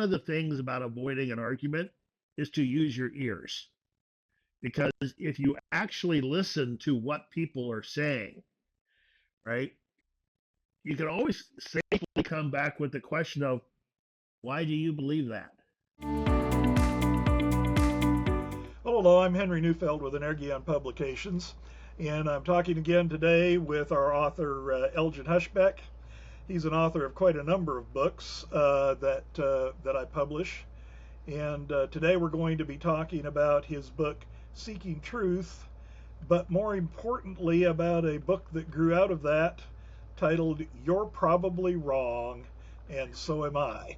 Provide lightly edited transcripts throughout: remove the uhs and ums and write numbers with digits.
of the things about avoiding an argument is to use your ears. Because if you actually listen to what people are saying, right, you can always safely come back with the question of, why do you believe that? Well, hello, I'm Henry Neufeld with Elgin Publications, and I'm talking again today with our author, Elgin Hushbeck. He's an author of quite a number of books that I publish, and today we're going to be talking about his book, Seeking Truth, but more importantly about a book that grew out of that titled You're Probably Wrong, and So Am I.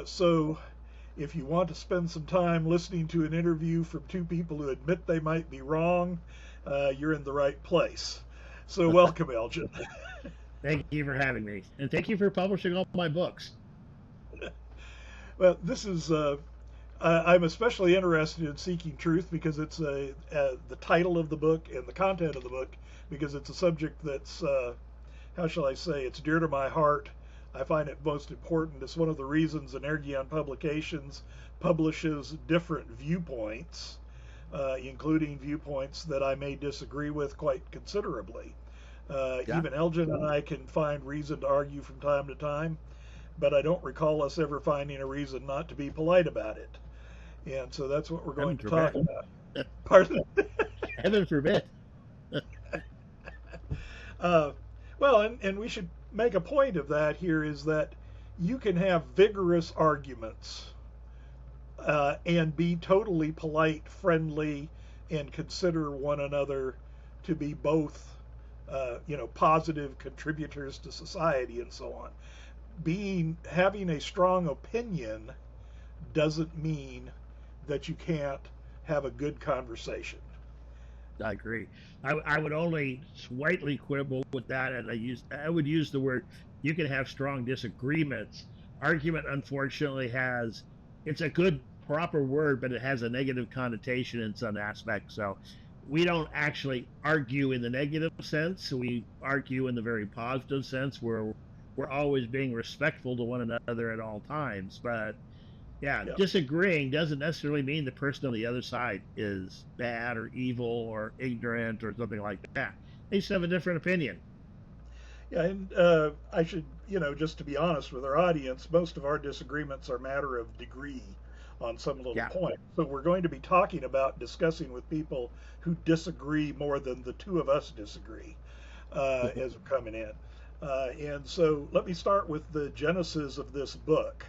So if you want to spend some time listening to an interview from two people who admit they might be wrong, you're in the right place. So welcome, Elgin. Thank you for having me. And thank you for publishing all my books. Well, this is, I'm especially interested in Seeking Truth because it's the title of the book and the content of the book, because it's a subject that's, how shall I say, it's dear to my heart. I find it most important. It's one of the reasons Elgin Publications publishes different viewpoints, including viewpoints that I may disagree with quite considerably. Even Elgin and I can find reason to argue from time to time, but I don't recall us ever finding a reason not to be polite about it. And so that's what we're going to talk about. Pardon? Heaven forbid. Well, and we should make a point of that here, is that you can have vigorous arguments and be totally polite, friendly, and consider one another to be both positive contributors to society and so on. Having a strong opinion doesn't mean that you can't have a good conversation. I agree. I would only slightly quibble with that, and I would use the word, you can have strong disagreements. Argument, unfortunately, it's a good proper word, but it has a negative connotation in some aspects. So we don't actually argue in the negative sense. We argue in the very positive sense, where we're always being respectful to one another at all times. But disagreeing doesn't necessarily mean the person on the other side is bad or evil or ignorant or something like that. They just have a different opinion. Yeah, and I should, just to be honest with our audience, most of our disagreements are a matter of degree on some little point. So we're going to be discussing with people who disagree more than the two of us disagree as we're coming in. And so let me start with the genesis of this book.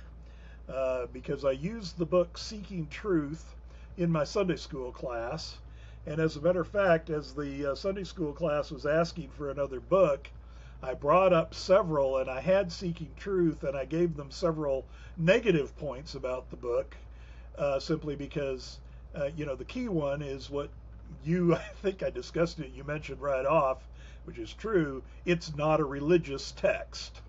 Because I used the book Seeking Truth in my Sunday school class. And as a matter of fact, as the Sunday school class was asking for another book, I brought up several, and I had Seeking Truth, and I gave them several negative points about the book, simply because, the key one is what I think I discussed it, you mentioned right off, which is true, it's not a religious text.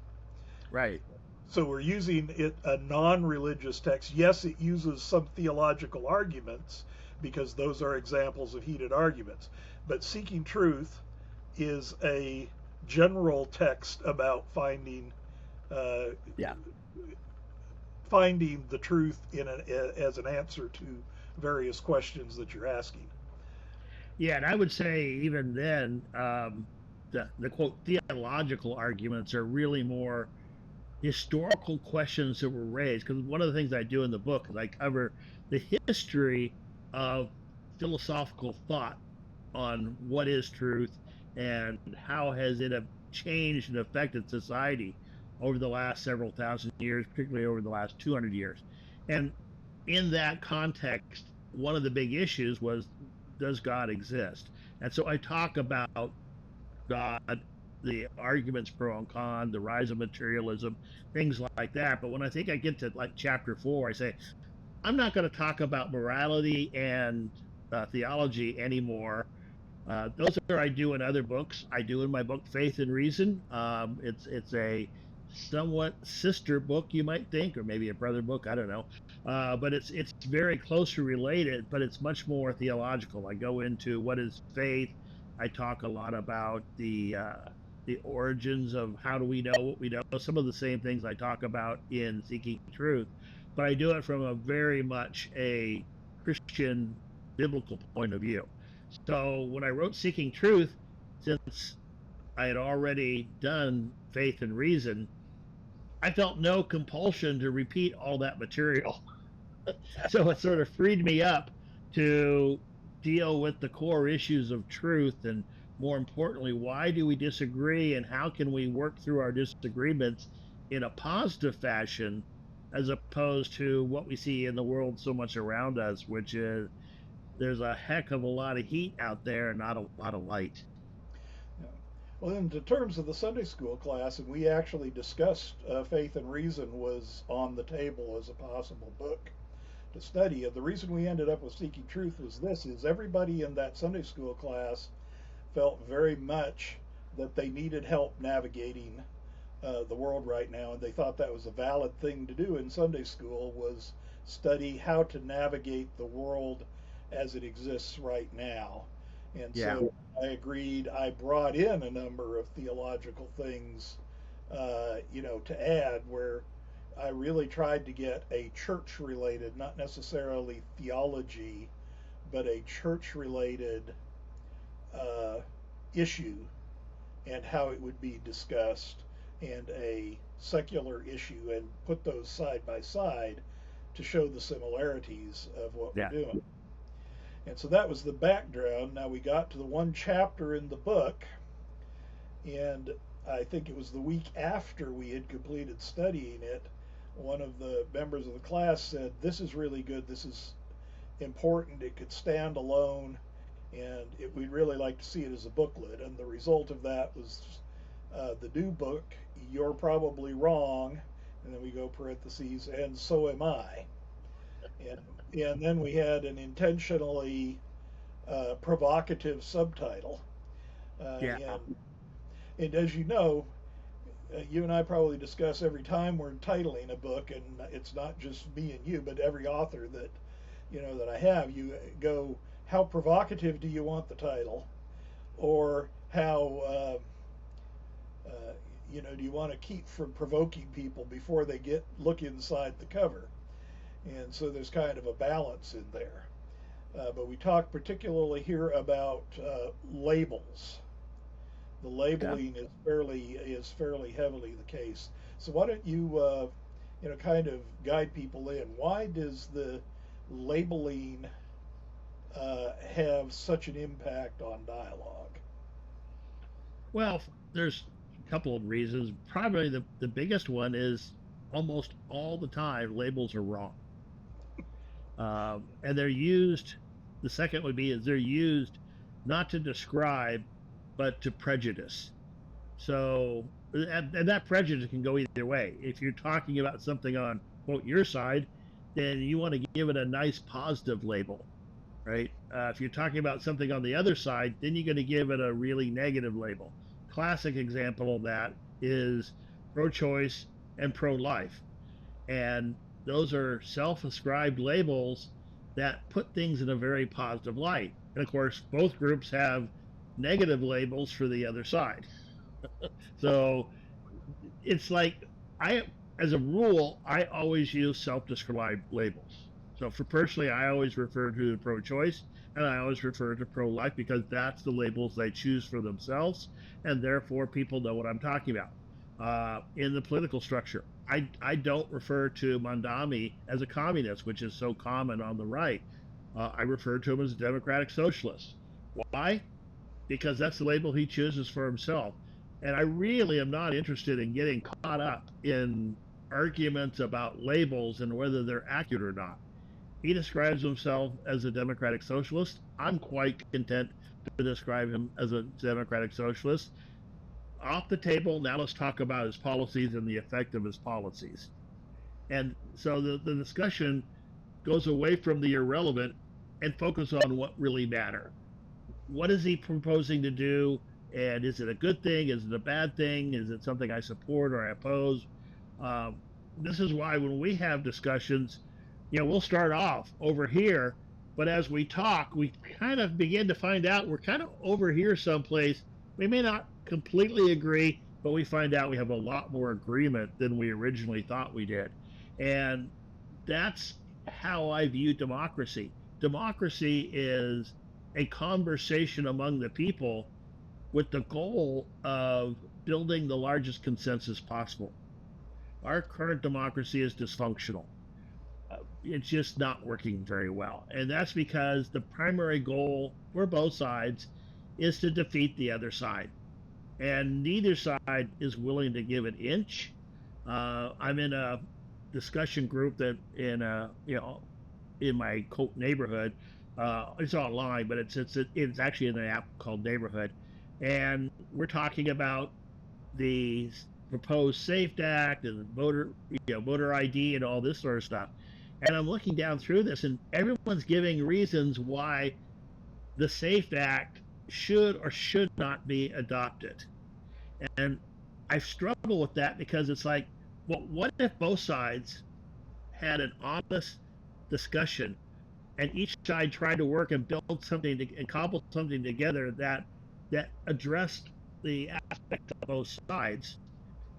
Right. So we're using a non-religious text. Yes, it uses some theological arguments because those are examples of heated arguments. But Seeking Truth is a general text about finding the truth as an answer to various questions that you're asking. Yeah, and I would say even then, the quote theological arguments are really more historical questions that were raised, because one of the things I do in the book is I cover the history of philosophical thought on what is truth and how has it changed and affected society over the last several thousand years, particularly over the last 200 years. And in that context, one of the big issues was, does God exist? And so I talk about God, the arguments pro and con, the rise of materialism, things like that. But when I think I get to like chapter 4, I say, I'm not going to talk about morality and theology anymore. Those I do in other books. I do in my book, Faith and Reason. It's a somewhat sister book, you might think, or maybe a brother book, I don't know. But it's very closely related, but it's much more theological. I go into what is faith. I talk a lot about the the origins of how do we know what we know, some of the same things I talk about in Seeking Truth, but I do it from a very much a Christian biblical point of view. So when I wrote Seeking Truth, since I had already done Faith and Reason, I felt no compulsion to repeat all that material. So it sort of freed me up to deal with the core issues of truth, and more importantly, why do we disagree and how can we work through our disagreements in a positive fashion, as opposed to what we see in the world so much around us, which is there's a heck of a lot of heat out there and not a lot of light. Yeah. Well, in terms of the Sunday school class, and we actually discussed Faith and Reason was on the table as a possible book to study. And the reason we ended up with Seeking Truth was this: is everybody in that Sunday school class felt very much that they needed help navigating the world right now, and they thought that was a valid thing to do in Sunday school, was study how to navigate the world as it exists right now. And Yeah. so I agreed. I brought in a number of theological things, to add, where I really tried to get a church related, not necessarily theology, but a church related uh, issue and how it would be discussed, and a secular issue, and put those side by side to show the similarities of what we're Yeah. doing. And so that was the background. Now we got to the one chapter in the book, and I think it was the week after we had completed studying it, one of the members of the class said, "This is really good. This is important. It could stand alone, and we'd really like to see it as a booklet." And the result of that was the new book, "You're Probably Wrong," and then we go parentheses, "and so am I." And, and then we had an intentionally provocative subtitle. Yeah. And as you know, you and I probably discuss every time we're titling a book, and it's not just me and you, but every author that I have. You go, how provocative do you want the title, or how do you want to keep from provoking people before they look inside the cover? And so there's kind of a balance in there. But we talk particularly here about labels. The Yeah. labeling is fairly heavily the case. So why don't you kind of guide people in? Why does the labeling have such an impact on dialogue? Well, there's a couple of reasons. Probably the biggest one is almost all the time labels are wrong. And they're used, the second would be is they're used not to describe, but to prejudice. So, and that prejudice can go either way. If you're talking about something on, quote, your side, then you want to give it a nice positive label, right? If you're talking about something on the other side, then you're going to give it a really negative label. Classic example of that is pro-choice and pro-life. And those are self-ascribed labels that put things in a very positive light. And of course, both groups have negative labels for the other side. So it's like as a rule, I always use self-described labels. So for personally, I always refer to the pro-choice and I always refer to pro-life because that's the labels they choose for themselves, and therefore people know what I'm talking about. In the political structure, I don't refer to Mondami as a communist, which is so common on the right. I refer to him as a democratic socialist. Why? Because that's the label he chooses for himself. And I really am not interested in getting caught up in arguments about labels and whether they're accurate or not. He describes himself as a democratic socialist. I'm quite content to describe him as a democratic socialist. Off the table, now let's talk about his policies and the effect of his policies. And so the discussion goes away from the irrelevant and focus on what really matters. What is he proposing to do? And is it a good thing? Is it a bad thing? Is it something I support or I oppose? Um, this is why when we have discussions, we'll start off over here, but as we talk, we kind of begin to find out we're kind of over here someplace. We may not completely agree, but we find out we have a lot more agreement than we originally thought we did. And that's how I view democracy. Democracy is a conversation among the people with the goal of building the largest consensus possible. Our current democracy is dysfunctional. It's just not working very well. And that's because the primary goal for both sides is to defeat the other side. And neither side is willing to give an inch. I'm in a discussion group that in my neighborhood. It's online, but it's actually in an app called Neighborhood, and we're talking about the proposed SAFE Act and voter ID and all this sort of stuff. And I'm looking down through this, and everyone's giving reasons why the SAFE Act should or should not be adopted. And I struggle with that because it's like, well, what if both sides had an honest discussion and each side tried to work and build something and cobble something together that addressed the aspects of both sides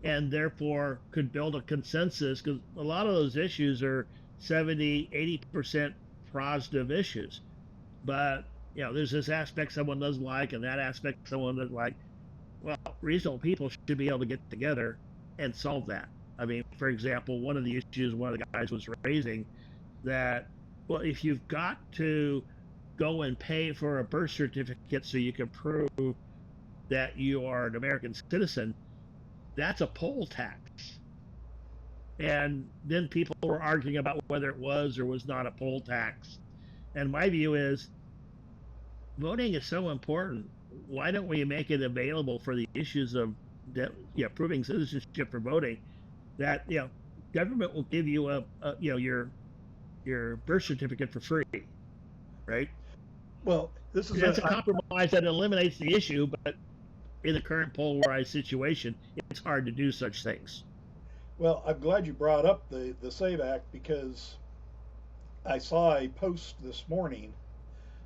and therefore could build a consensus, because a lot of those issues are 70-80% positive issues, but there's this aspect someone doesn't like and that aspect someone doesn't like. Well, reasonable people should be able to get together and solve that. I mean, for example, one of the issues one of the guys was raising, that, well, if you've got to go and pay for a birth certificate so you can prove that you are an American citizen, that's a poll tax. And then people were arguing about whether it was or was not a poll tax. And my view is voting is so important. Why don't we make it available for the issues of proving citizenship for voting, that government will give you your birth certificate for free, right? Well, that's a compromise that eliminates the issue, but in the current polarized situation, it's hard to do such things. Well, I'm glad you brought up the SAVE Act, because I saw a post this morning.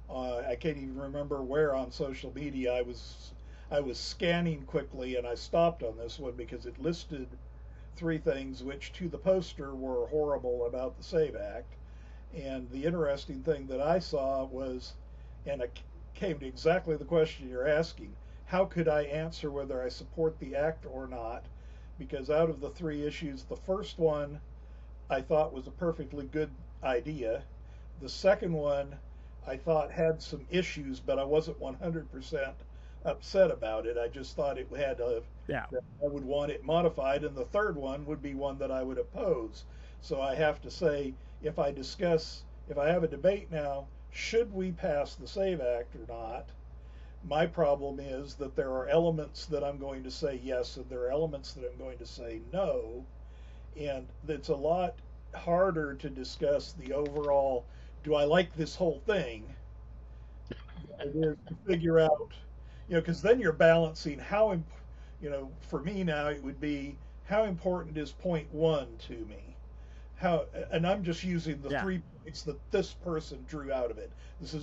I can't even remember where on social media. I was scanning quickly and I stopped on this one because it listed three things which to the poster were horrible about the SAVE Act. And the interesting thing that I saw was, and it came to exactly the question you're asking, how could I answer whether I support the act or not? Because out of the three issues, the first one I thought was a perfectly good idea. The second one I thought had some issues, but I wasn't 100% upset about it. I just thought it had I would want it modified. And the third one would be one that I would oppose. So I have to say, if I have a debate now, should we pass the SAVE Act or not? My problem is that there are elements that I'm going to say yes, and there are elements that I'm going to say no. And it's a lot harder to discuss the overall, do I like this whole thing? It is to figure out, because then you're balancing for me now, it would be, how important is point one to me? And I'm just using the 3 points that this person drew out of it.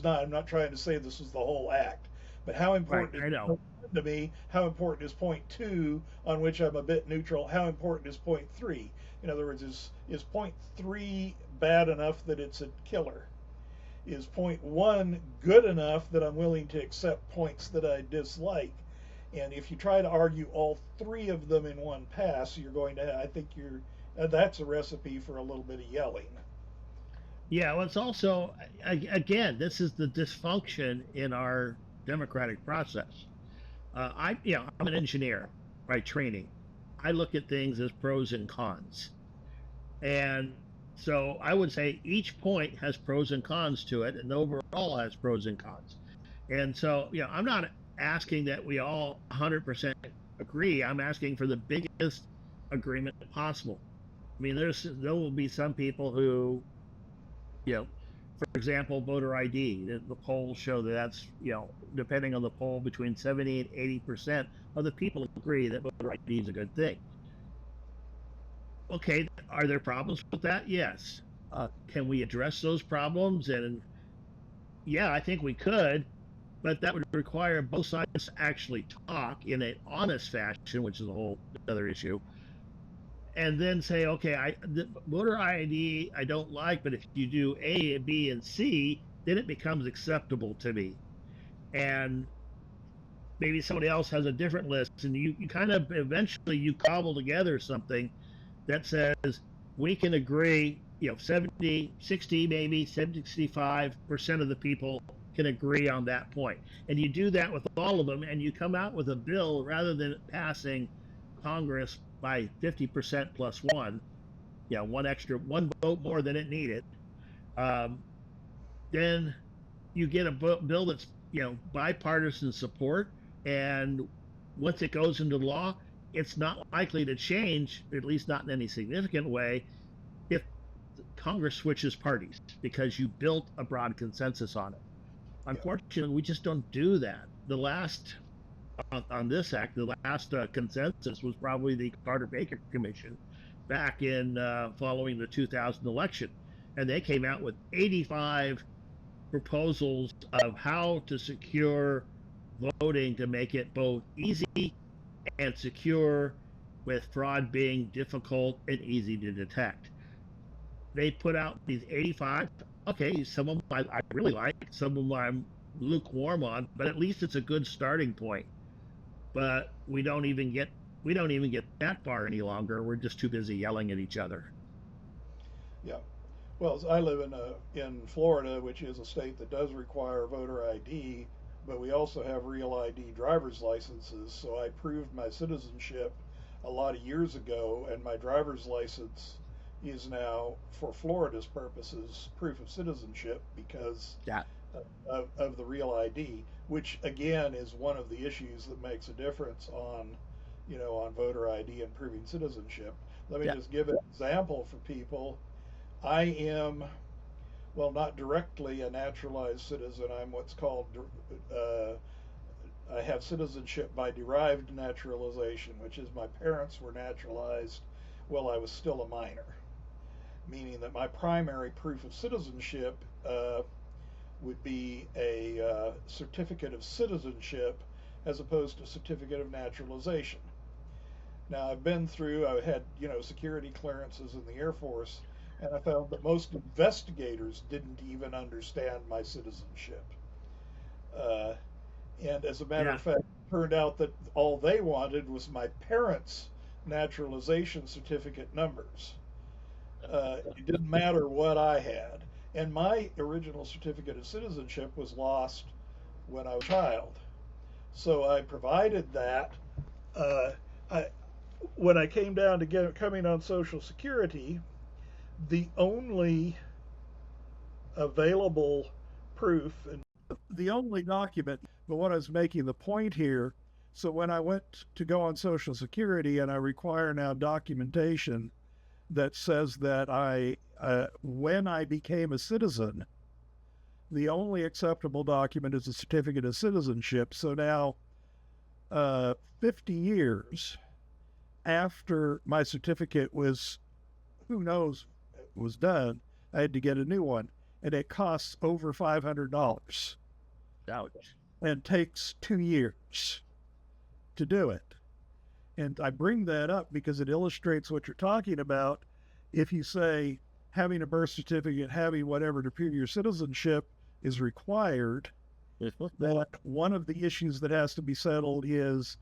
I'm not trying to say this is the whole act, but how important is point one to me? How important is point two, on which I'm a bit neutral? How important is point three? In other words, is point three bad enough that it's a killer? Is point one good enough that I'm willing to accept points that I dislike? And if you try to argue all three of them in one pass, that's a recipe for a little bit of yelling. Yeah, well, it's also, again, this is the dysfunction in our democratic process. I'm an engineer by training. I look at things as pros and cons. And so I would say each point has pros and cons to it, and overall has pros and cons. And so, I'm not asking that we all 100% agree. I'm asking for the biggest agreement possible. I mean, there will be some people who, for example, voter ID. The polls show that's, depending on the poll, between 70 and 80% of the people agree that voter ID is a good thing. Okay, are there problems with that? Yes. Can we address those problems? And yeah, I think we could. but that would require both sides to actually talk in an honest fashion, which is a whole other issue, and then say, okay, the voter ID I don't like, but if you do A, B, and C, then it becomes acceptable to me. And maybe somebody else has a different list, and you kind of eventually you cobble together something that says we can agree, 70, 60, maybe 65% of the people can agree on that point. And you do that with all of them, and you come out with a bill rather than passing Congress by 50% plus one, one vote more than it needed. Um, then you get a bill that's bipartisan support, and once it goes into law, it's not likely to change, at least not in any significant way, if Congress switches parties, because you built a broad consensus on it. Unfortunately, we just don't do that. The last on this act, the last consensus was probably the Carter-Baker Commission back in following the 2000 election, and they came out with 85 proposals of how to secure voting to make it both easy and secure, with fraud being difficult and easy to detect. They put out these 85. Okay, some of them I really like, some of them I'm lukewarm on, but at least it's a good starting point. But we don't even get that far any longer. We're just too busy yelling at each other. Yeah. Well, I live in Florida, which is a state that does require voter ID, but we also have real ID driver's licenses. So I proved my citizenship a lot of years ago, and my driver's license is now, for Florida's purposes, proof of citizenship because of the real ID, which again is one of the issues that makes a difference on voter ID and proving citizenship. Let me just give an example for people. I am, well, not directly a naturalized citizen. I'm what's called, I have citizenship by derived naturalization, which is my parents were naturalized while I was still a minor, meaning that my primary proof of citizenship would be a certificate of citizenship as opposed to a certificate of naturalization. Now, I've had, security clearances in the Air Force, and I found that most investigators didn't even understand my citizenship. And as a matter of fact, it turned out that all they wanted was my parents' naturalization certificate numbers. It didn't matter what I had. And my original certificate of citizenship was lost when I was a child. So I provided that. When I came down to coming on Social Security, the only available proof and the only document, but what I was making the point here, so when I went to go on Social Security and I require now documentation that says that when I became a citizen, the only acceptable document is a certificate of citizenship. So now, 50 years after my certificate was, was done, I had to get a new one, and it costs over $500. Ouch. And takes 2 years to do it. And I bring that up because it illustrates what you're talking about. If you say having a birth certificate, having whatever to prove your citizenship is required, that one of the issues that has to be settled is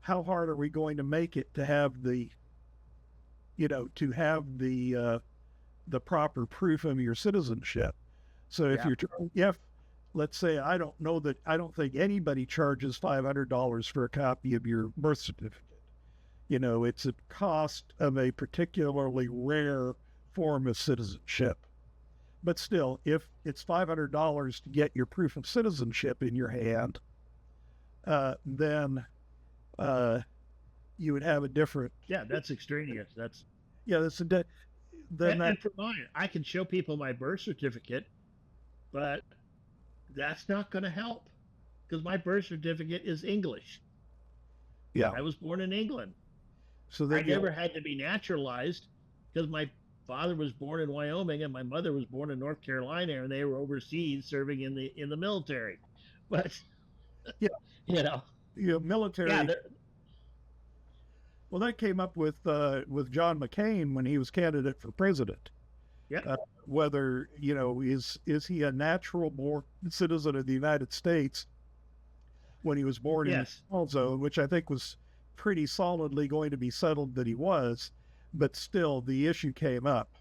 how hard are we going to make it to have the proper proof of your citizenship. So if let's say I don't think anybody charges $500 for a copy of your birth certificate. It's a cost of a particularly rare form of citizenship. But still, if it's $500 to get your proof of citizenship in your hand, then you would have a different. Yeah, that's extraneous. That's and for mine, I can show people my birth certificate, but that's not going to help because my birth certificate is English. Yeah, I was born in England. So I never had to be naturalized because my father was born in Wyoming and my mother was born in North Carolina, and they were overseas serving in the military. But Yeah, you know. Yeah, military. Well, that came up with John McCain when he was candidate for president. yeah, Whether is he a natural born citizen of the United States when he was born in the yes. small zone, which I think was pretty solidly going to be settled that he was, but still the issue came up. Uh,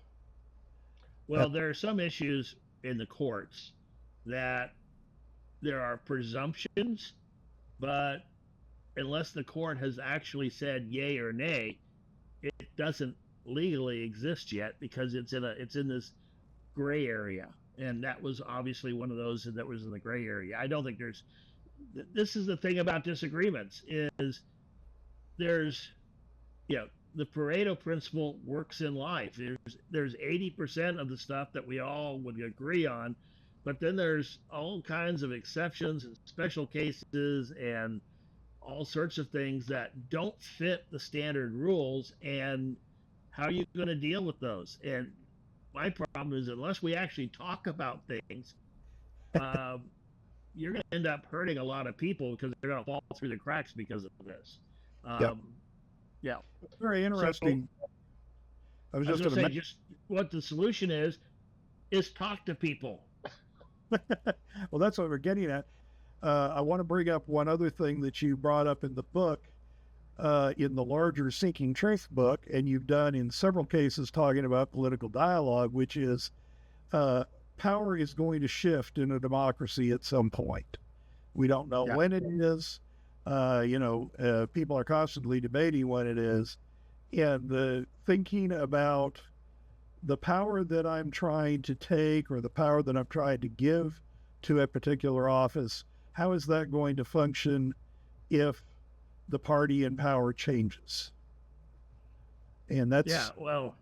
Well, there are some issues in the courts that there are presumptions, but unless the court has actually said yay or nay, it doesn't legally exist yet because it's in this gray area. And that was obviously one of those that was in the gray area. I don't think there's this is the thing about disagreements is there's the Pareto principle works in life. There's 80% of the stuff that we all would agree on, but then there's all kinds of exceptions and special cases and all sorts of things that don't fit the standard rules. And how are you going to deal with those? And my problem is unless we actually talk about things, um, you're going to end up hurting a lot of people because they're going to fall through the cracks because of this. yeah, Um, yeah. very So interesting. I was I was just going to going say, to just what the solution is talk to people. well, that's what we're getting at. I want to bring up one other thing that you brought up in the book, in the larger Seeking Truth book, and you've done in several cases talking about political dialogue, which is power is going to shift in a democracy at some point. We don't know Yeah. when it is. People are constantly debating when it is. And the thinking about the power that I'm trying to take or the power that I'm trying to give to a particular office, how is that going to function if the party in power changes? And Yeah. Well,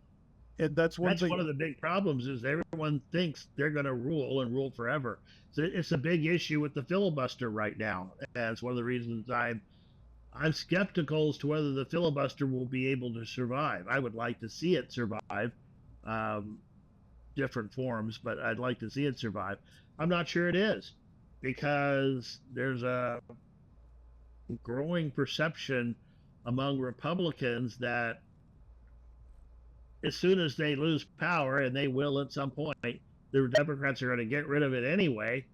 that's one that's thing. one of the big problems is everyone thinks they're going to rule and rule forever. So it's a big issue with the filibuster right now. That's one of the reasons I'm skeptical as to whether the filibuster will be able to survive. I would like to see it survive, um, different forms, but I'd like to see it survive. I'm not sure it is because there's a growing perception among Republicans that as soon as they lose power, and they will at some point, the Democrats are going to get rid of it anyway.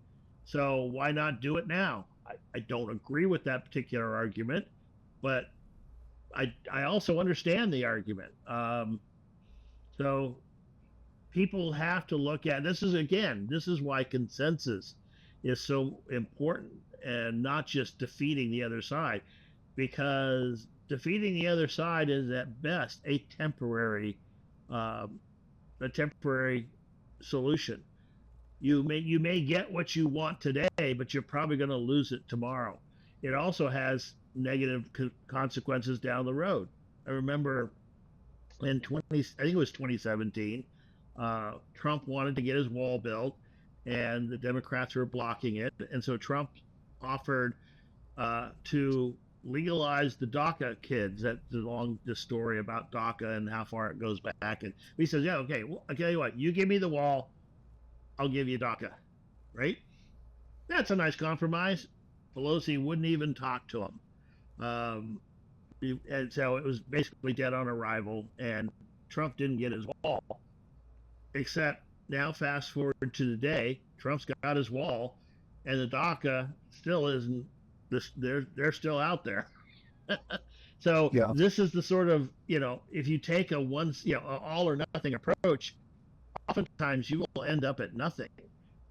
So why not do it now? I don't agree with that particular argument, but I also understand the argument. So people have to look at this is again, this is why consensus is so important and not just defeating the other side, because defeating the other side is at best um, a temporary solution. You may get what you want today, but you're probably going to lose it tomorrow. It also has negative consequences down the road. I remember in 20, I think it was 2017, Trump wanted to get his wall built, and the Democrats were blocking it, and so Trump offered to legalize the DACA kids. That's the story about DACA and how far it goes back. And he says, "Yeah, okay. Well, I tell you what, you give me the wall, I'll give you DACA." Right? That's a nice compromise. Pelosi wouldn't even talk to him. Um, and so it was basically dead on arrival, and Trump didn't get his wall. Except now, fast forward to today, Trump's got his wall, and the DACA still isn't. They're still out there. So Yeah. this is the sort of if you take a all or nothing approach, oftentimes you will end up at nothing.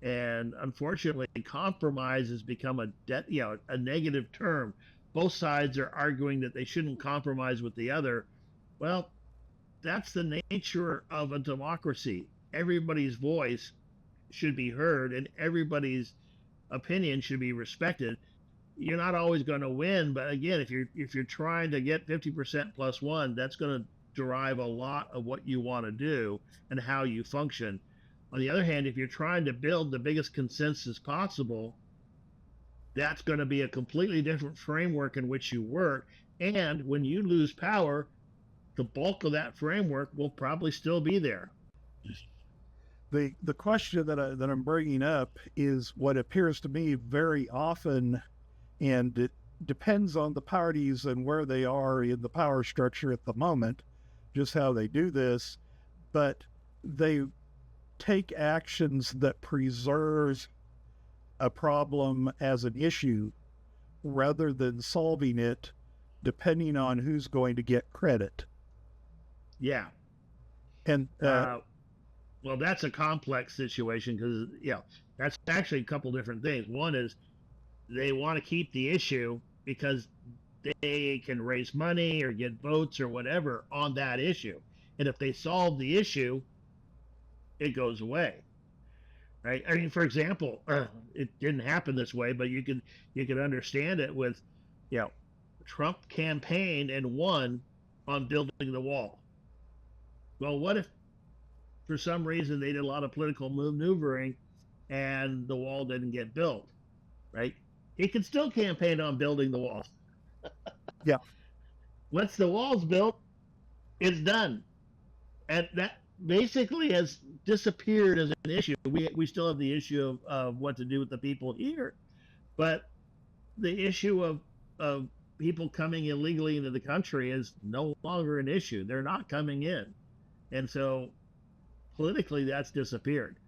And unfortunately, compromise has become a negative term. Both sides are arguing that they shouldn't compromise with the other. Well, that's the nature of a democracy. Everybody's voice should be heard, and everybody's opinion should be respected. You're not always going to win, but again, if you're trying to get 50% plus one, that's going to derive a lot of what you want to do and how you function. On the other hand, if you're trying to build the biggest consensus possible, that's going to be a completely different framework in which you work. And when you lose power, the bulk of that framework will probably still be there. The question that I'm bringing up is what appears to me very often And it depends on the parties and where they are in the power structure at the moment, just how they do this. But they take actions that preserve a problem as an issue rather than solving it depending on who's going to get credit. Yeah. And well, that's a complex situation because, that's actually a couple different things. One is they want to keep the issue because they can raise money or get votes or whatever on that issue. And if they solve the issue, it goes away. Right? I mean, for example, it didn't happen this way, but you can understand it with, you know, Trump campaigned and won on building the wall. Well, what if for some reason they did a lot of political maneuvering and the wall didn't get built? Right? He could still campaign on building the wall. Yeah. Once the wall's built, it's done, and that basically has disappeared as an issue. We still have the issue of what to do with the people here, but the issue of people coming illegally into the country is no longer an issue. They're not coming in, and so politically that's disappeared.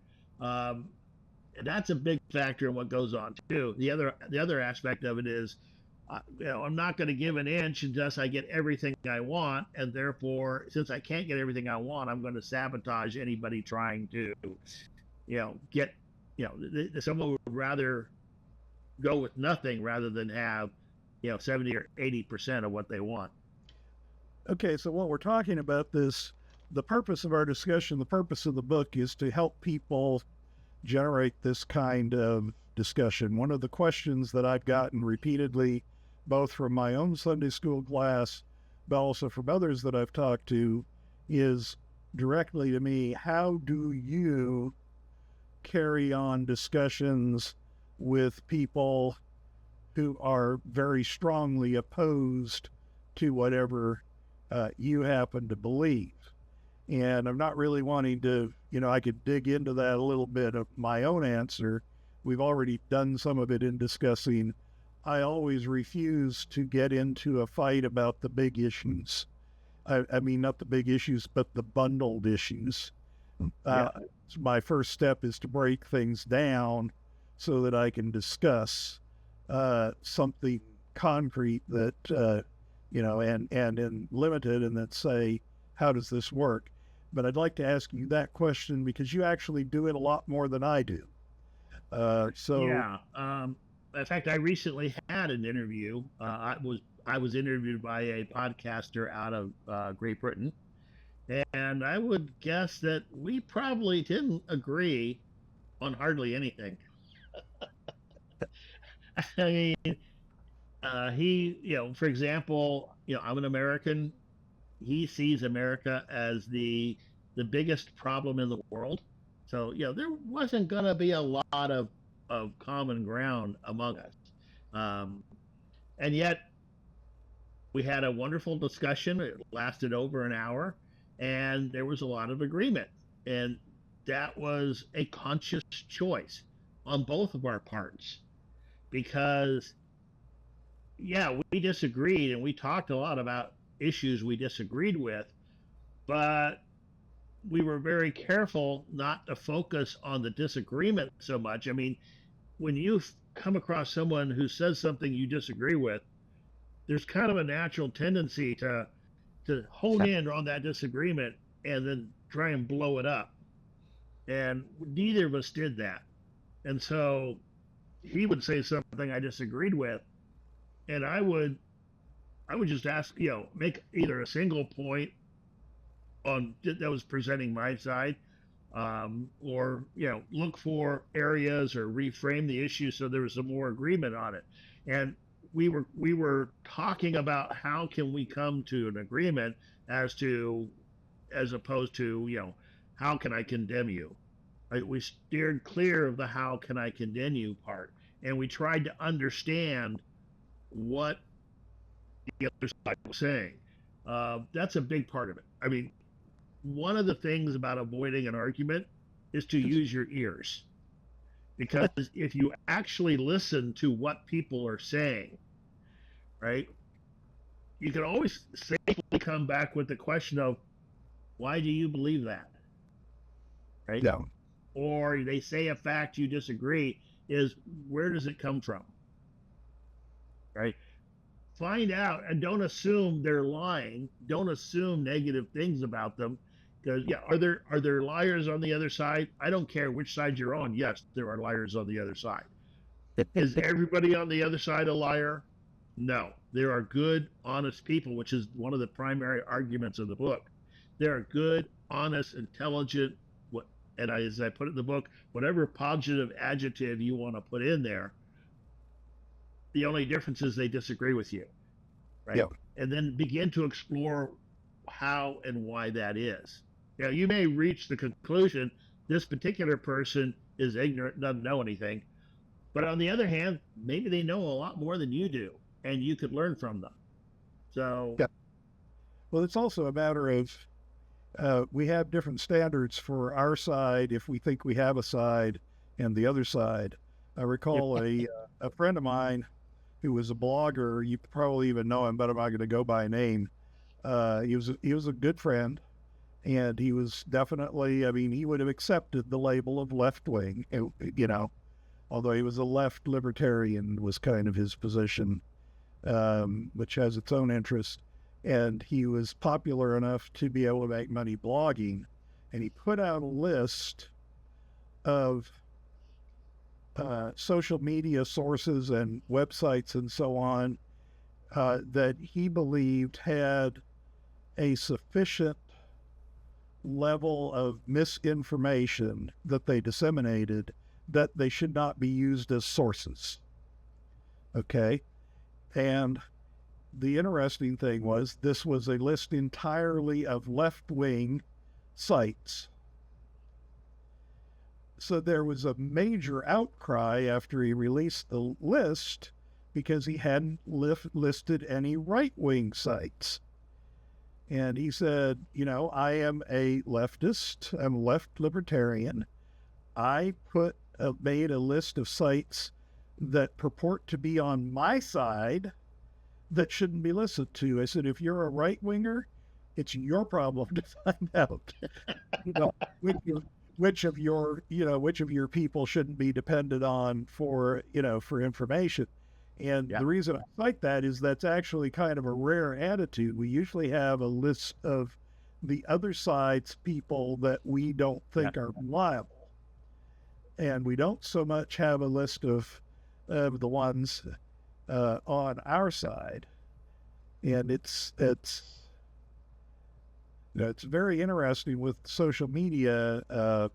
And that's a big factor in what goes on too. The other aspect of it is, I'm not going to give an inch unless I get everything I want, and therefore, since I can't get everything I want, I'm going to sabotage anybody trying to, get, someone would rather go with nothing rather than have, 70 or 80% of what they want. Okay, so what we're talking about the purpose of our discussion, the purpose of the book is to help people generate this kind of discussion. One of the questions that I've gotten repeatedly, both from my own Sunday school class, but also from others that I've talked to, is directly to me, how do you carry on discussions with people who are very strongly opposed to whatever you happen to believe? And I'm not really wanting to, I could dig into that a little bit of my own answer. We've already done some of it in discussing. I always refuse to get into a fight about the big issues. I mean, not the big issues, but the bundled issues. My first step is to break things down so that I can discuss something concrete that, and limited, and then say, how does this work? But I'd like to ask you that question because you actually do it a lot more than I do. In fact, I recently had an interview. I was interviewed by a podcaster out of Great Britain, and I would guess that we probably didn't agree on hardly anything. I mean, he, for example, I'm an American. He sees America as the biggest problem in the world. So, there wasn't going to be a lot of common ground among us. And yet, we had a wonderful discussion. It lasted over an hour, and there was a lot of agreement. And that was a conscious choice on both of our parts because, we disagreed and we talked a lot about issues we disagreed with, but we were very careful not to focus on the disagreement so much. I mean, when you come across someone who says something you disagree with, there's kind of a natural tendency to hone in on that disagreement and then try and blow it up. And neither of us did that. And so he would say something I disagreed with, and I would just ask, make either a single point on that was presenting my side, or look for areas or reframe the issue so there was some more agreement on it. And we were talking about how can we come to an agreement as opposed to how can I condemn you. Right? We steered clear of the how can I condemn you part, and we tried to understand what the other side was saying. That's a big part of it. I mean, one of the things about avoiding an argument is to use your ears. Because if you actually listen to what people are saying, right, you can always safely come back with the question of, why do you believe that? Right? Yeah. Or they say a fact you disagree, is where does it come from? Right? Find out and don't assume they're lying. Don't assume negative things about them. Because yeah, are there liars on the other side? I don't care which side you're on. Yes, there are liars on the other side. Is everybody on the other side a liar? No. There are good, honest people, which is one of the primary arguments of the book. There are good, honest, intelligent, and as I put it in the book, whatever positive adjective you want to put in there, the only difference is they disagree with you, right? Yeah. And then begin to explore how and why that is. Now, you may reach the conclusion this particular person is ignorant, doesn't know anything. But on the other hand, maybe they know a lot more than you do, and you could learn from them. So, yeah. Well, it's also a matter of we have different standards for our side if we think we have a side and the other side. I recall a friend of mine who was a blogger. You probably even know him, but I'm not going to go by name. He was a good friend, and he was definitely. I mean, he would have accepted the label of left wing. You know, although he was a left libertarian was kind of his position, which has its own interest. And he was popular enough to be able to make money blogging. And he put out a list of social media sources and websites and so on that he believed had a sufficient level of misinformation that they disseminated that they should not be used as sources. Okay? And the interesting thing was this was a list entirely of left-wing sites. So there was a major outcry after he released the list because he hadn't listed any right-wing sites. And he said, you know, I am a leftist, I'm a left libertarian. I made a list of sites that purport to be on my side that shouldn't be listened to. I said, if you're a right winger, it's your problem to find out, you know, which of your people shouldn't be depended on for information. And the reason I cite that is that's actually kind of a rare attitude. We usually have a list of the other side's people that we don't think are reliable. And we don't so much have a list of the ones on our side. And it's very interesting with social media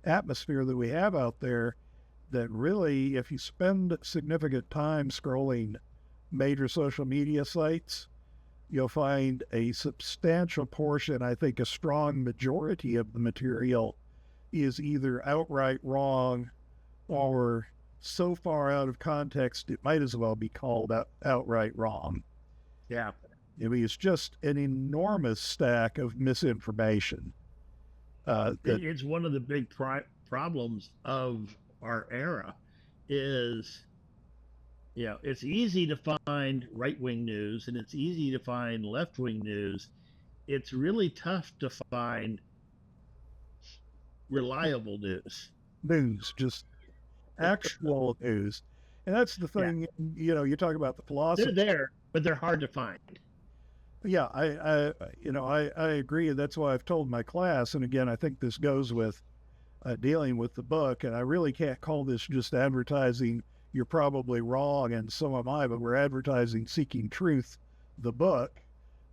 atmosphere that we have out there, that really, if you spend significant time scrolling major social media sites, you'll find a substantial portion, I think a strong majority of the material is either outright wrong or so far out of context it might as well be called outright wrong. Yeah. I mean, it's just an enormous stack of misinformation. It's one of the big problems of our era is, it's easy to find right-wing news and it's easy to find left-wing news. It's really tough to find reliable news. Just actual news. And that's the thing, you talk about the philosophy. They're there, but they're hard to find. Yeah, I agree. That's why I've told my class, and again, I think this goes with dealing with the book, and I really can't call this just advertising, you're probably wrong, and so am I, but we're advertising Seeking Truth, the book,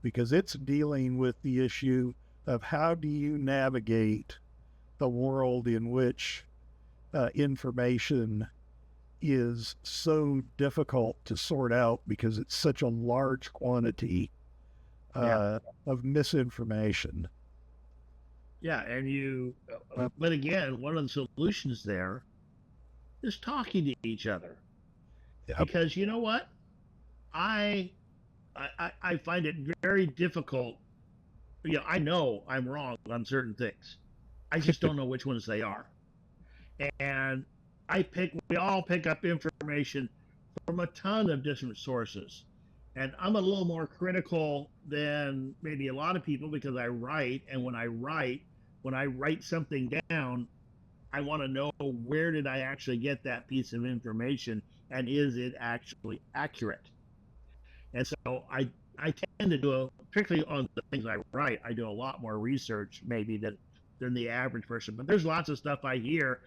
because it's dealing with the issue of how do you navigate the world in which information is so difficult to sort out because it's such a large quantity of misinformation. Yeah, and but again, one of the solutions there is talking to each other. Yep. Because you know what? I find it very difficult. I know I'm wrong on certain things. I just don't know which ones they are. And we all pick up information from a ton of different sources. And I'm a little more critical than maybe a lot of people because I write. And when I write something down, I want to know where did I actually get that piece of information and is it actually accurate? And so I tend to do, particularly on the things I write, I do a lot more research maybe than the average person. But there's lots of stuff I hear,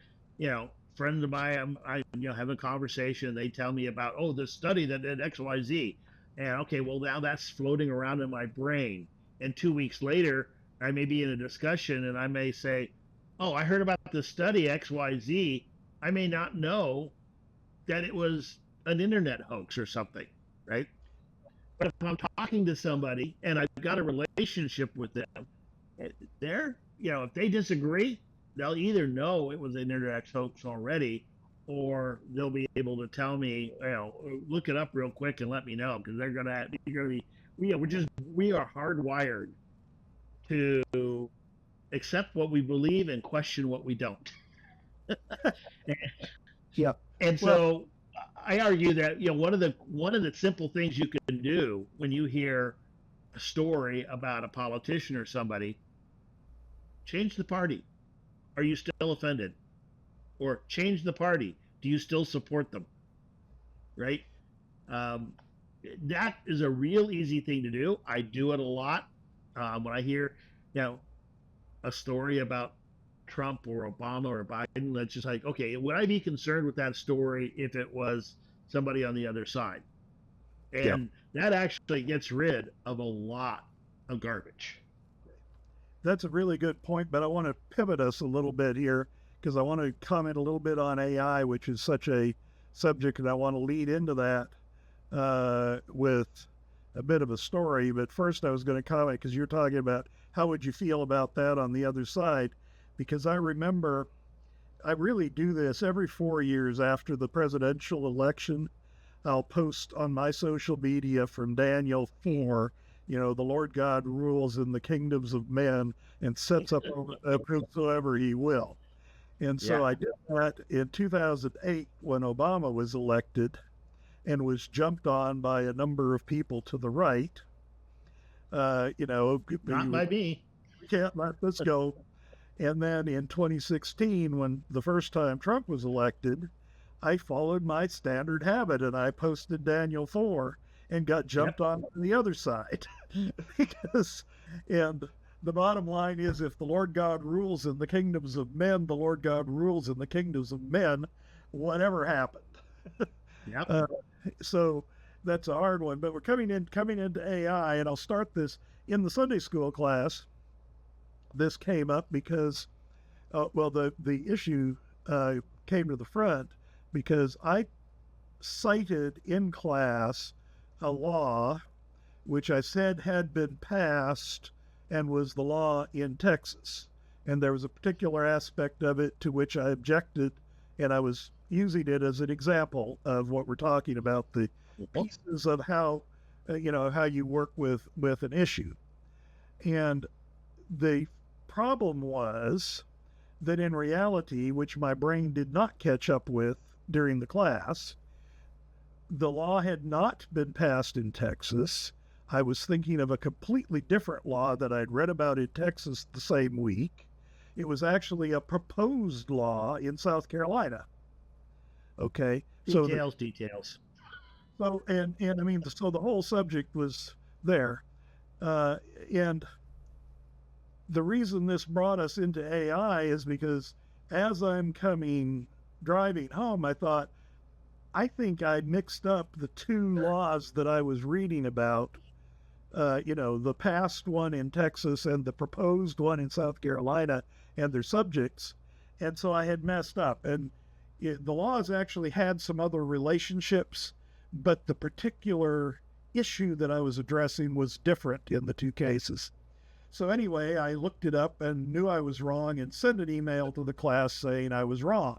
friends of mine, I have a conversation. They tell me about, oh, this study that did X, Y, Z, and okay, well now that's floating around in my brain. And 2 weeks later, I may be in a discussion and I may say, oh, I heard about the study X, Y, Z. I may not know that it was an internet hoax or something, right? But if I'm talking to somebody and I've got a relationship with them, if they disagree, they'll either know it was an internet hoax already, or they'll be able to tell me, look it up real quick and let me know, because they're gonna be, we are hardwired to accept what we believe and question what we don't. Yeah. And so I argue that one of the simple things you can do when you hear a story about a politician or somebody, change the party. Are you still offended? Or change the party. Do you still support them? Right? That is a real easy thing to do. I do it a lot. When I hear, a story about Trump or Obama or Biden, that's just like, okay, would I be concerned with that story if it was somebody on the other side? And that actually gets rid of a lot of garbage. That's a really good point, but I want to pivot us a little bit here because I want to comment a little bit on AI, which is such a subject, and I want to lead into that with a bit of a story. But first I was going to comment, because you're talking about how would you feel about that on the other side, because I remember I really do this every 4 years after the presidential election. I'll post on my social media from Daniel 4, the Lord God rules in the kingdoms of men and sets up whosoever he will. And so I did that in 2008 when Obama was elected, and was jumped on by a number of people to the right. Not by me. Can't let this go. And then in 2016, when the first time Trump was elected, I followed my standard habit and I posted Daniel 4 and got jumped on the other side. And the bottom line is, if the Lord God rules in the kingdoms of men, the Lord God rules in the kingdoms of men, whatever happened. So that's a hard one, but we're coming into AI, and I'll start this in the Sunday school class. This came up because, the issue came to the front because I cited in class a law which I said had been passed and was the law in Texas. And there was a particular aspect of it to which I objected, and I was using it as an example of what we're talking about, the pieces of how you work with an issue. And the problem was that in reality, which my brain did not catch up with during the class, the law had not been passed in Texas. I was thinking of a completely different law that I'd read about in Texas the same week. It was actually a proposed law in South Carolina. Okay. Details. So, and I mean, so the whole subject was there. And the reason this brought us into AI is because as I'm driving home, I thought, I think I'd mixed up the two laws that I was reading about, the passed one in Texas and the proposed one in South Carolina and their subjects. And so I had messed up. And the laws actually had some other relationships, but the particular issue that I was addressing was different in the two cases. So anyway, I looked it up and knew I was wrong and sent an email to the class saying I was wrong.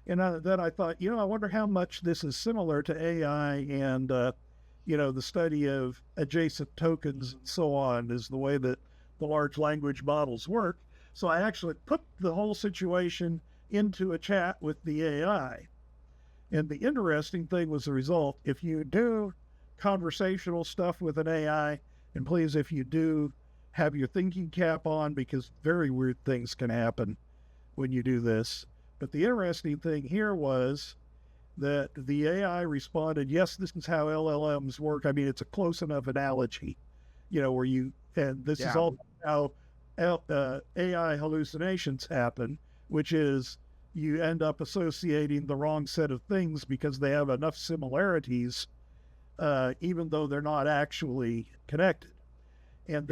And then I thought, I wonder how much this is similar to AI and, the study of adjacent tokens and so on is the way that the large language models work. So I actually put the whole situation into a chat with the AI. And the interesting thing was the result. If you do conversational stuff with an AI, and please, if you do, have your thinking cap on, because very weird things can happen when you do this. But the interesting thing here was that the AI responded, yes, this is how LLMs work. I mean, it's a close enough analogy, where and this is all how AI hallucinations happen, which is you end up associating the wrong set of things because they have enough similarities, even though they're not actually connected. And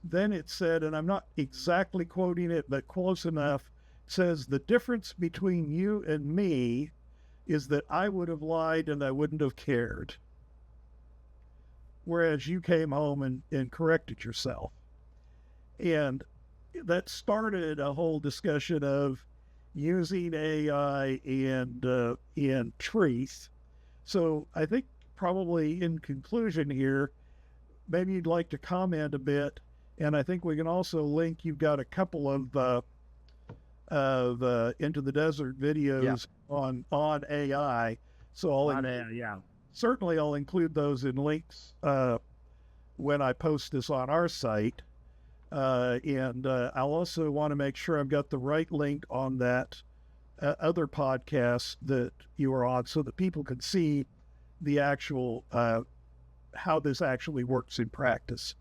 then it said, and I'm not exactly quoting it, but close enough, says the difference between you and me is that I would have lied and I wouldn't have cared. Whereas you came home and corrected yourself. And that started a whole discussion of using AI and truth. So I think probably in conclusion here, maybe you'd like to comment a bit. And I think we can also link, you've got a couple of Into the Desert videos on AI. So certainly I'll include those in links when I post this on our site. And I'll also want to make sure I've got the right link on that other podcast that you are on so that people can see the actual how this actually works in practice.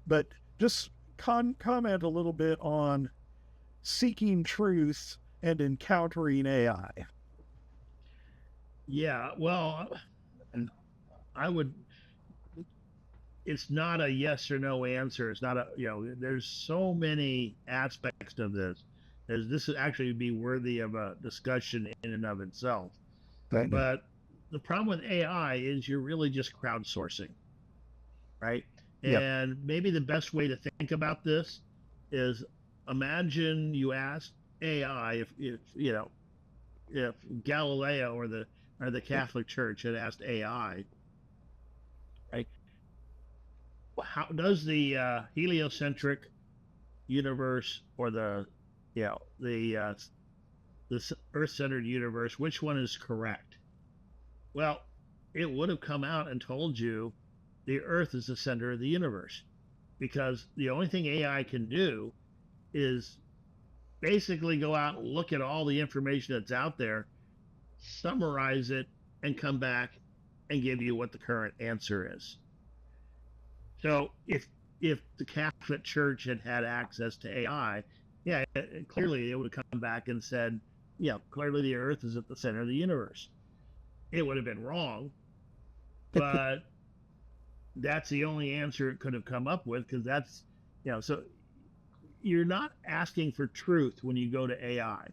But just comment a little bit on seeking truth and encountering AI. Yeah, well, it's not a yes or no answer. It's not there's so many aspects of this. This would actually be worthy of a discussion in and of itself. But the problem with AI is you're really just crowdsourcing, right? And maybe the best way to think about this is imagine you ask AI if Galileo or the Catholic Church had asked AI, right? How does the heliocentric universe or the Earth-centered universe, which one is correct? Well, it would have come out and told you the Earth is the center of the universe, because the only thing AI can do is basically go out and look at all the information that's out there, summarize it, and come back and give you what the current answer is. So if the Catholic Church had access to AI, clearly it would have come back and said, clearly the Earth is at the center of the universe. It would have been wrong, but that's the only answer it could have come up with, because that's, so you're not asking for truth when you go to AI.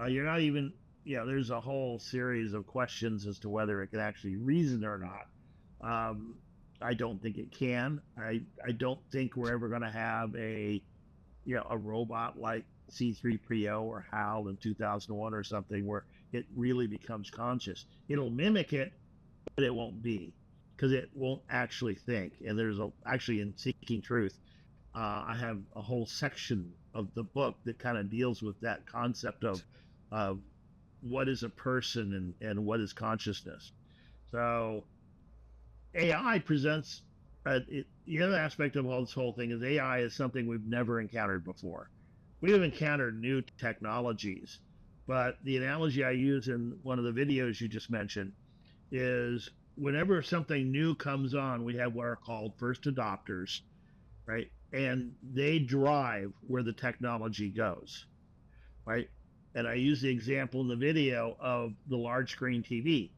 You're not even, there's a whole series of questions as to whether it can actually reason or not. I don't think it can. I don't think we're ever going to have a robot like C-3PO or HAL in 2001 or something where it really becomes conscious. It'll mimic it, but it won't be, because it won't actually think. And there's actually in Seeking Truth, I have a whole section of the book that kind of deals with that concept of what is a person and what is consciousness. So AI presents the other aspect of all this whole thing is AI is something we've never encountered before. We have encountered new technologies, but the analogy I use in one of the videos you just mentioned is whenever something new comes on, we have what are called first adopters, right? And they drive where the technology goes, right? And I use the example in the video of the large screen TV.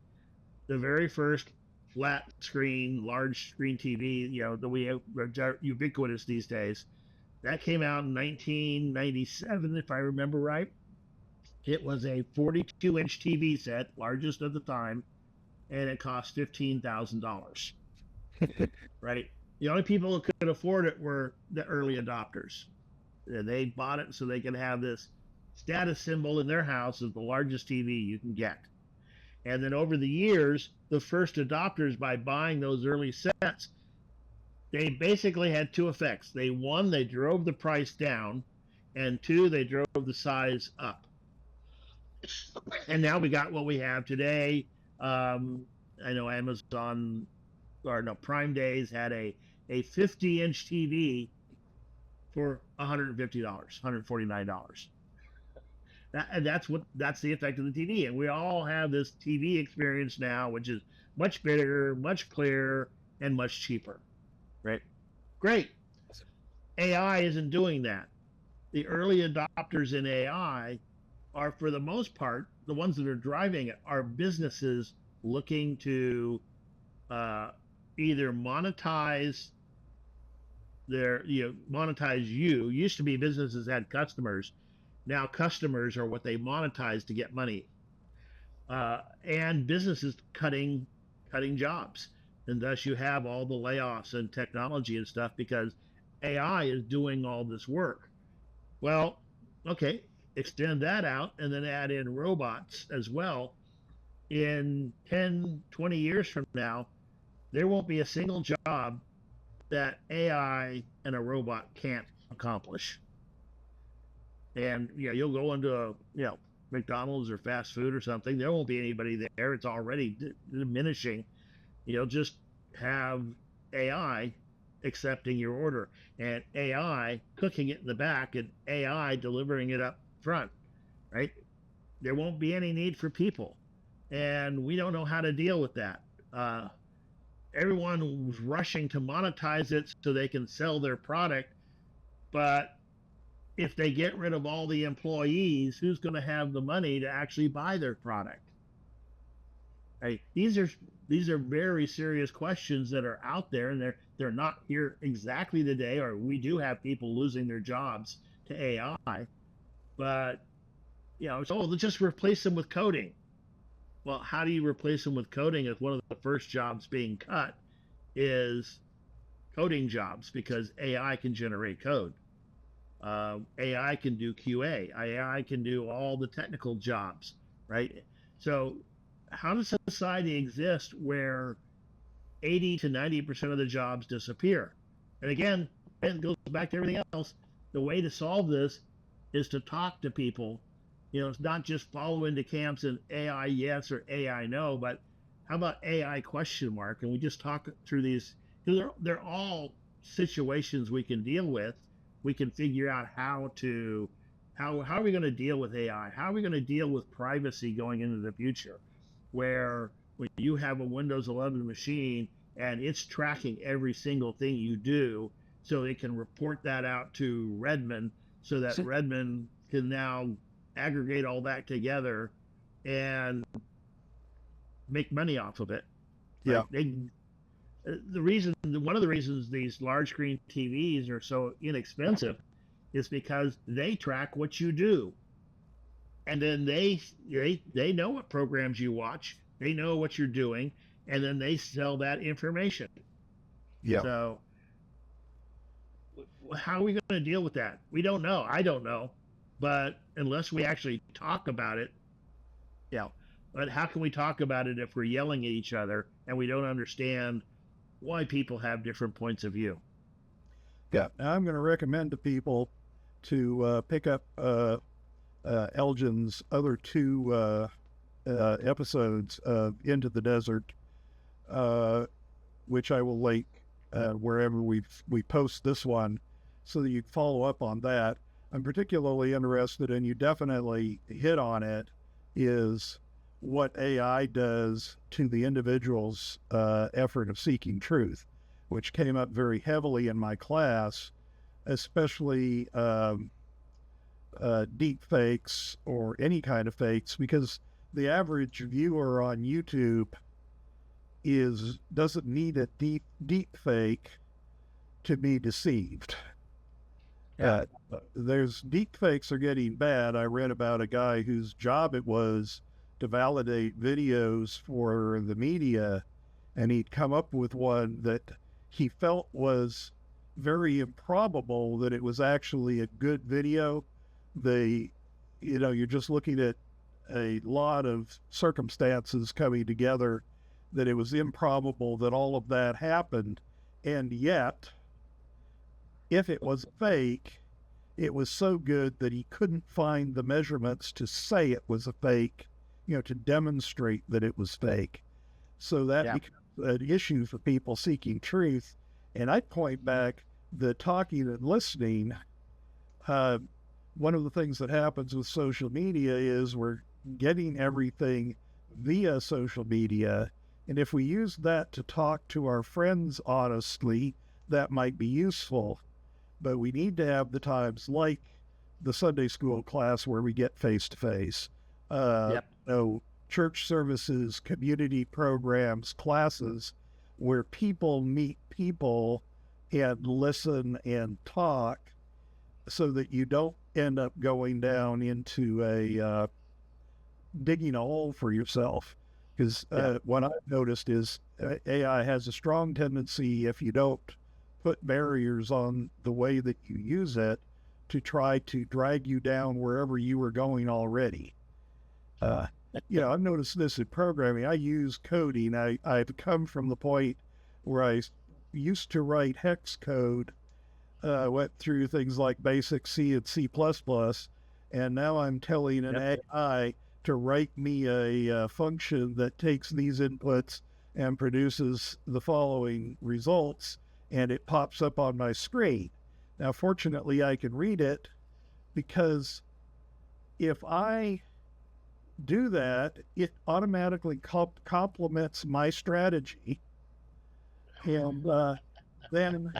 The very first flat screen, large screen TV, that we are ubiquitous these days, that came out in 1997, if I remember right. It was a 42-inch TV set, largest of the time, and it cost $15,000. Right? The only people who could afford it were the early adopters. They bought it so they could have this status symbol in their house as the largest TV you can get. And then over the years, the first adopters, by buying those early sets, they basically had two effects. They drove the price down, and two, they drove the size up. And now we got what we have today. I know Amazon, or no, Prime Days had a 50-inch TV for $150, $149. And that's the effect of the TV. And we all have this TV experience now, which is much bigger, much clearer, and much cheaper. Right? Great. AI isn't doing that. The early adopters in AI are, for the most part, the ones that are driving it are businesses looking to uh, either monetize monetize you. Used to be businesses had customers. Now customers are what they monetize to get money, and businesses cutting jobs, and thus you have all the layoffs and technology and stuff because AI is doing all this work. Well, okay, extend that out and then add in robots as well. In 10, 20 years from now, there won't be a single job that AI and a robot can't accomplish. And you'll go into a McDonald's or fast food or something. There won't be anybody there. It's already diminishing. Just have AI accepting your order and AI cooking it in the back and AI delivering it up front. Right? There won't be any need for people, and we don't know how to deal with that. Everyone was rushing to monetize it so they can sell their product, but if they get rid of all the employees, who's going to have the money to actually buy their product? Right? These are very serious questions that are out there, and they're not here exactly today. Or we do have people losing their jobs to AI, but so let's just replace them with coding. Well, how do you replace them with coding if one of the first jobs being cut is coding jobs because AI can generate code? AI can do QA. AI can do all the technical jobs, right? So how does society exist where 80 to 90% of the jobs disappear? And again, it goes back to everything else. The way to solve this is to talk to people. It's not just follow into camps and AI yes or AI no, but how about AI question mark? And we just talk through these because they're all situations we can deal with. We can figure out how are we going to deal with AI? How are we going to deal with privacy going into the future, where when you have a Windows 11 machine and it's tracking every single thing you do, so it can report that out to Redmond, so that Redmond can now aggregate all that together and make money off of it. Yeah. One of the reasons these large screen TVs are so inexpensive is because they track what you do, and then they know what programs you watch, they know what you're doing, and then they sell that information. Yeah. So how are we going to deal with that? We don't know. I don't know, but unless we actually talk about it, but how can we talk about it if we're yelling at each other and we don't understand why people have different points of view? Yeah, now I'm going to recommend to people to pick up Elgin's other two episodes of Into the Desert, which I will link wherever we post this one, so that you can follow up on that. I'm particularly interested, and you definitely hit on it, is what AI does to the individual's effort of seeking truth, which came up very heavily in my class, especially deep fakes or any kind of fakes, because the average viewer on YouTube doesn't need a deep fake to be deceived. There's deep fakes are getting bad. I read about a guy whose job it was to validate videos for the media, and he'd come up with one that he felt was very improbable that it was actually a good video. You're just looking at a lot of circumstances coming together that it was improbable that all of that happened. And yet, if it was fake, it was so good that he couldn't find the measurements to say it was a fake, to demonstrate that it was fake. So that Yeah. becomes an issue for people seeking truth. And I point back the talking and listening. One of the things that happens with social media is we're getting everything via social media. And if we use that to talk to our friends honestly, that might be useful. But we need to have the times like the Sunday school class where we get face to face. Yep. Church services, community programs, classes where people meet people and listen and talk, so that you don't end up going down into a digging a hole for yourself. Because what I've noticed is AI has a strong tendency, if you don't put barriers on the way that you use it, to try to drag you down wherever you were going already. I've noticed this in programming. I use coding. I've come from the point where I used to write hex code, went through things like basic C and C++, and now I'm telling an AI to write me a function that takes these inputs and produces the following results, and it pops up on my screen. Now, fortunately, I can read it, because if I do that, it automatically complements my strategy. And then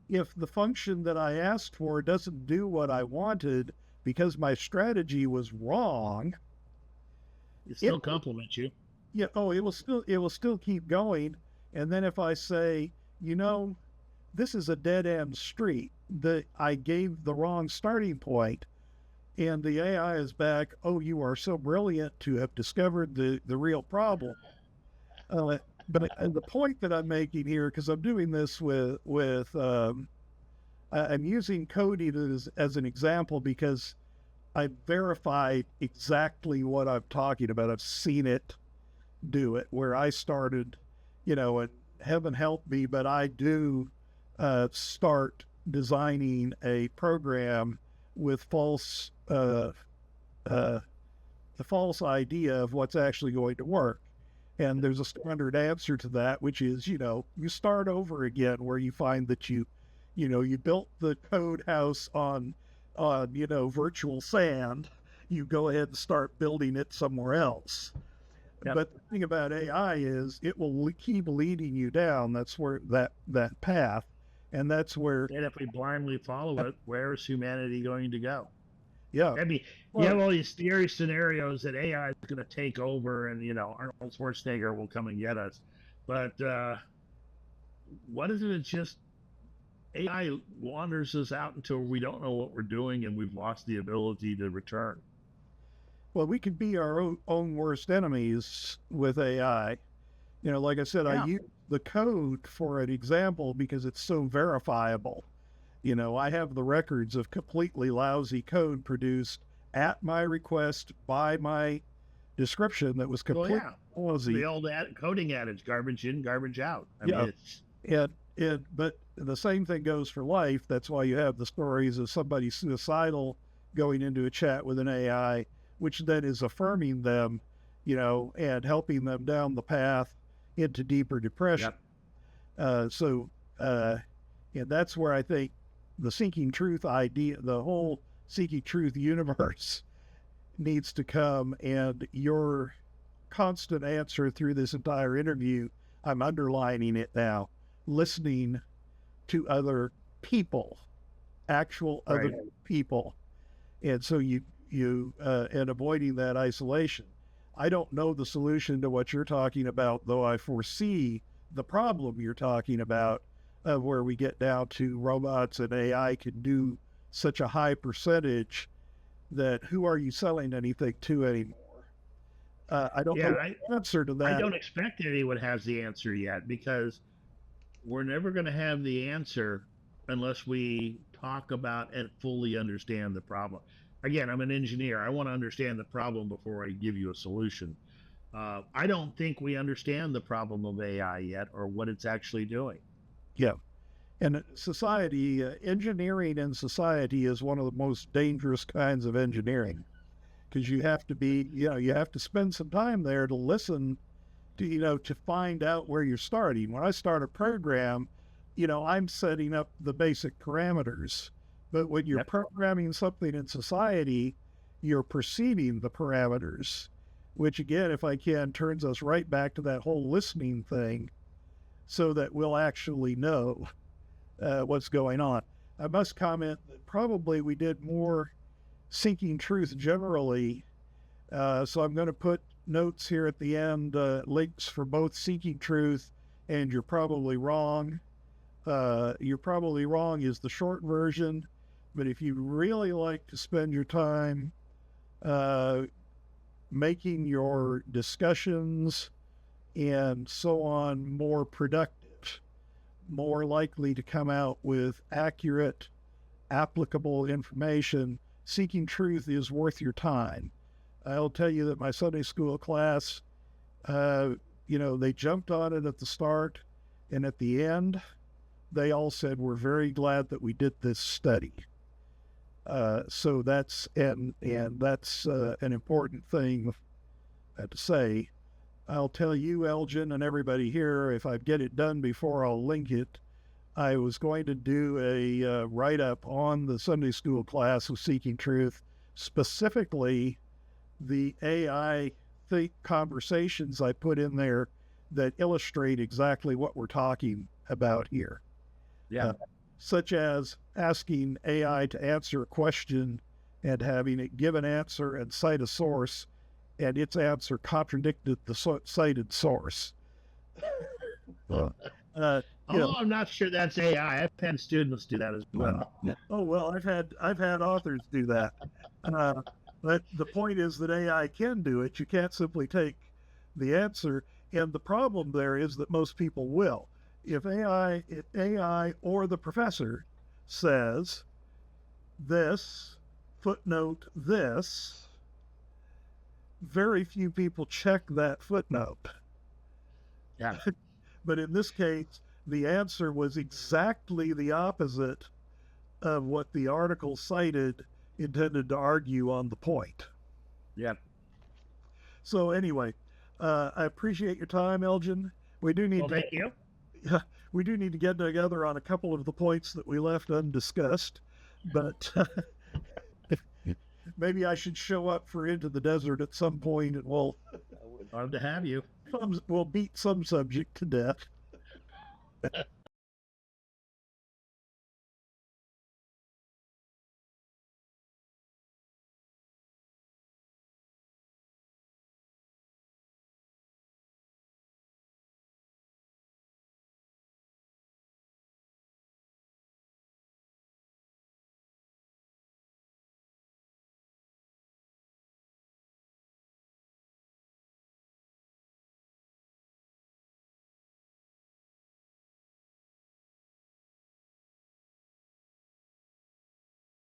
if the function that I asked for doesn't do what I wanted because my strategy was wrong, it still compliments you. Yeah. Oh, it will still keep going. And then if I say, this is a dead end street, that I gave the wrong starting point, and the AI is back, oh, you are so brilliant to have discovered the real problem. But the point that I'm making here, because I'm doing this I'm using coding as an example, because I verified exactly what I'm talking about. I've seen it do it where I started, and heaven help me, but I do start designing a program with the false idea of what's actually going to work. And there's a standard answer to that, which is, you start over again, where you find that you built the code house on virtual sand. You go ahead and start building it somewhere else. Yep. But the thing about AI is it will keep leading you down. That's where that path, and that's where. And if we blindly follow it, where is humanity going to go? Yeah. I mean, you have all these scary scenarios that AI is going to take over, and Arnold Schwarzenegger will come and get us. But what is it? It's just AI wanders us out until we don't know what we're doing, and we've lost the ability to return. Well, we could be our own worst enemies with AI. Like I said, I use the code for an example because it's so verifiable. I have the records of completely lousy code produced at my request by my description that was completely lousy. The old coding adage, garbage in, garbage out. I mean, but the same thing goes for life. That's why you have the stories of somebody suicidal going into a chat with an AI, which then is affirming them, and helping them down the path into deeper depression. And that's where I think the seeking truth idea, the whole seeking truth universe, needs to come. And your constant answer through this entire interview, I'm underlining it now, listening to other people, other people. And so you and avoiding that isolation. I don't know the solution to what you're talking about, though I foresee the problem you're talking about, of where we get down to robots and AI can do such a high percentage that who are you selling anything to anymore? I don't know the answer to that. I don't expect anyone has the answer yet, because we're never going to have the answer unless we talk about and fully understand the problem. Again, I'm an engineer. I want to understand the problem before I give you a solution. I don't think we understand the problem of AI yet, or what it's actually doing. Yeah. And society, engineering in society is one of the most dangerous kinds of engineering because you have to be, you have to spend some time there to listen to, to find out where you're starting. When I start a program, I'm setting up the basic parameters. But when you're programming something in society, you're perceiving the parameters, which again, if I can, turns us right back to that whole listening thing so that we'll actually know what's going on. I must comment that probably we did more seeking truth generally. So I'm going to put notes here at the end, links for both seeking truth and you're probably wrong. You're probably wrong is the short version, but if you really like to spend your time making your discussions and so on more productive, more likely to come out with accurate, applicable information, seeking truth is worth your time. I'll tell you that my Sunday school class, they jumped on it at the start, and at the end, they all said, we're very glad that we did this study. So that's an important thing to say. I'll tell you, Elgin, and everybody here, if I get it done before I'll link it, I was going to do a write-up on the Sunday school class of Seeking Truth, specifically the AI conversations I put in there that illustrate exactly what we're talking about here. Yeah. Such as asking AI to answer a question and having it give an answer and cite a source, and its answer contradicted the cited source. I'm not sure that's AI. I've had students do that as well. Oh well, I've had authors do that. But the point is that AI can do it. You can't simply take the answer, and the problem there is that most people will. If AI or the professor says this, footnote this, very few people check that footnote. Yeah. But in this case, the answer was exactly the opposite of what the article cited, intended to argue on the point. Yeah. So anyway, I appreciate your time, Elgin. We do need thank you. We do need to get together on a couple of the points that we left undiscussed, but maybe I should show up for Into the Desert at some point, and we'll love to have you. We'll beat some subject to death.